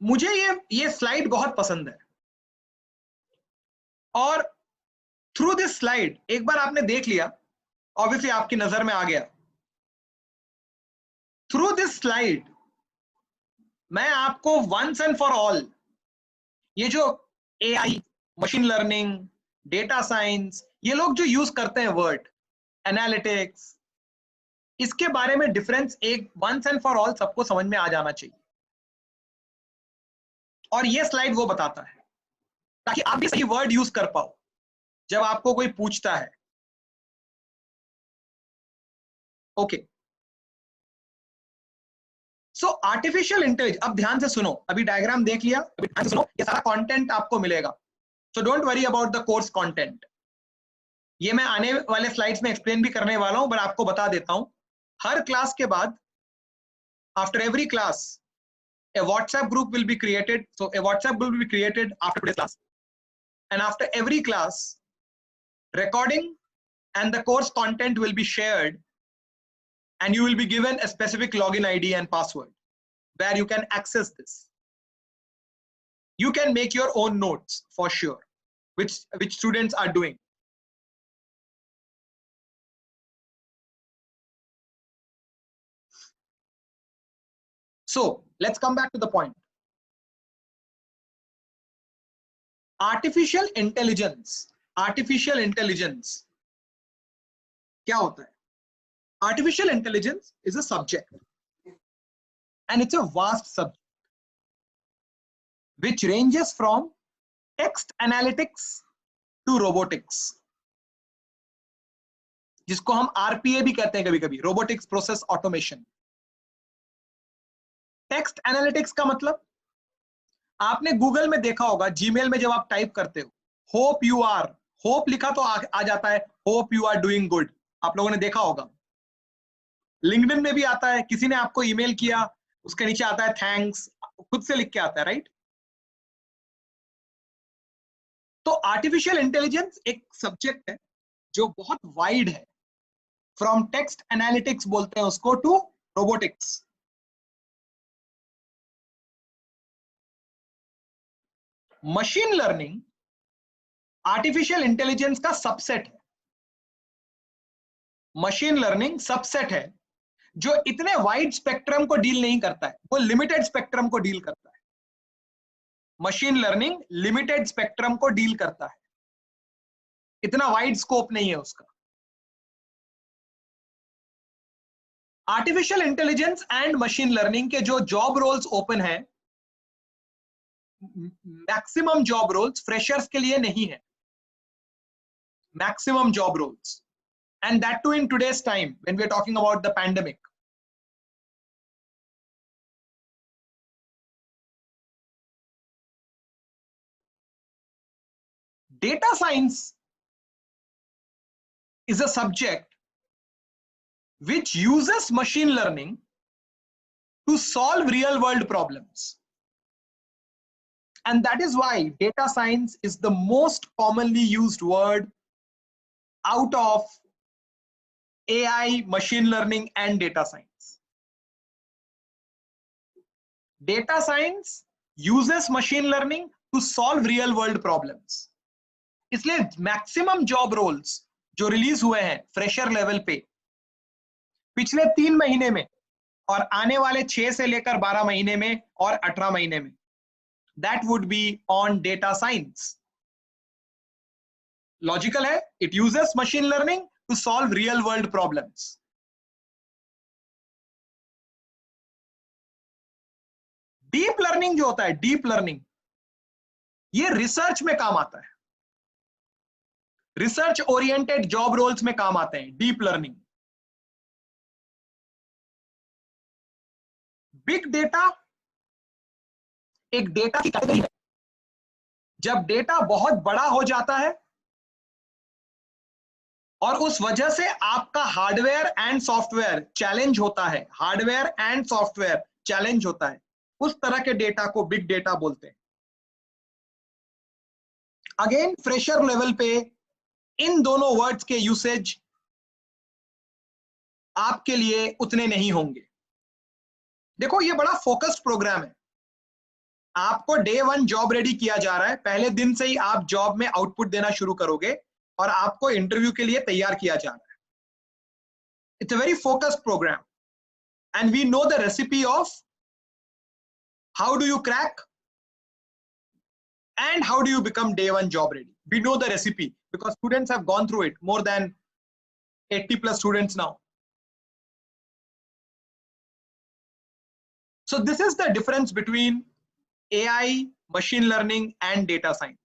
मुझे ये स्लाइड बहुत पसंद है, और थ्रू दिस स्लाइड एक बार आपने देख लिया, ऑब्वियसली आपकी नजर में आ गया। थ्रू दिस स्लाइड मैं आपको वंस एंड फॉर ऑल ये जो AI, machine learning, data science, ये लोग जो यूज करते हैं वर्ड, एनालिटिक्स, इसके बारे में डिफरेंस एक वंस एंड फॉर ऑल सबको समझ में आ जाना चाहिए। और ये स्लाइड वो बताता है, ताकि आप भी सही वर्ड यूज कर पाओ जब आपको कोई पूछता है। ओके, सो आर्टिफिशियल इंटेलिजेंस, अब ध्यान से सुनो, अभी डायग्राम देख लिया, अभी ध्यान से सुनो, ये सारा कंटेंट आपको मिलेगा। So don't worry about the course content, ये मैं आने वाले स्लाइड्स में एक्सप्लेन भी करने वाला हूं, बट आपको बता देता हूं, हर क्लास के बाद, after every class, a WhatsApp group will be created. So a WhatsApp group will be created after today's class, and after every class, recording and the course content will be shared, and you will be given a specific login ID and password where you can access this. You can make your own notes for sure, which students are doing. So let's come back to the point. Artificial intelligence क्या होता है? Artificial intelligence is a subject, and it's a vast subject which ranges from text analytics to robotics, जिसको हम RPA भी कहते हैं कभी कभी, robotics process automation. Text analytics का मतलब, आपने गूगल में देखा होगा, जीमेल में जब आप टाइप करते हो होप यू आर, होप लिखा तो आ जाता है hope you are doing good, आप लोगों ने देखा होगा। लिंक्डइन में भी आता है, किसी ने आपको ईमेल किया, उसके नीचे आता है थैंक्स, खुद से लिख के आता है, राइट? तो आर्टिफिशियल इंटेलिजेंस एक सब्जेक्ट है जो बहुत वाइड है, फ्रॉम टेक्स्ट एनालिटिक्स बोलते हैं उसको to robotics. Machine learning artificial intelligence का सबसेट है। मशीन लर्निंग सबसेट है जो इतने वाइड स्पेक्ट्रम को डील नहीं करता है, वो लिमिटेड स्पेक्ट्रम को डील करता है। मशीन लर्निंग लिमिटेड स्पेक्ट्रम को डील करता है, इतना वाइड स्कोप नहीं है उसका। Artificial intelligence and machine learning के जो जॉब रोल्स ओपन है, मैक्सिमम जॉब रोल्स फ्रेशर्स के लिए नहीं है, maximum job roles, and that too in today's time when we are talking about the pandemic. Data science is a subject which uses machine learning to solve real world problems, and that is why data science is the most commonly used word out of AI, machine learning and data science. Data science uses machine learning to solve real world problems. इसलिए maximum job roles जो release हुए हैं fresher level पे पिछले 3 महीने में और आने वाले 6 से लेकर 12 महीने में और 18 महीने में, that would be on data science. Logical है, it uses machine learning to solve real world problems. Deep learning जो होता है, डीप लर्निंग, ये रिसर्च में काम आता है, रिसर्च ओरिएंटेड जॉब रोल्स में काम आते हैं डीप लर्निंग। बिग डेटा एक डेटा की कैटेगरी है, जब डेटा बहुत बड़ा हो जाता है और उस वजह से आपका हार्डवेयर एंड सॉफ्टवेयर चैलेंज होता है, हार्डवेयर एंड सॉफ्टवेयर चैलेंज होता है, उस तरह के डेटा को बिग डेटा बोलते हैं। अगेन फ्रेशर लेवल पे इन दोनों वर्ड्स के यूसेज आपके लिए उतने नहीं होंगे। देखो ये बड़ा फोकस्ड प्रोग्राम है, आपको डे 1 जॉब रेडी किया जा रहा है, पहले दिन से ही आप जॉब में आउटपुट देना शुरू करोगे और आपको इंटरव्यू के लिए तैयार किया जा रहा है. It's a very focused programme and we know the recipe of how do you crack and how do you become day 1 job ready. We know the recipe because students have gone through it, more than 80 plus students now. So this is the difference between AI, machine learning and data science.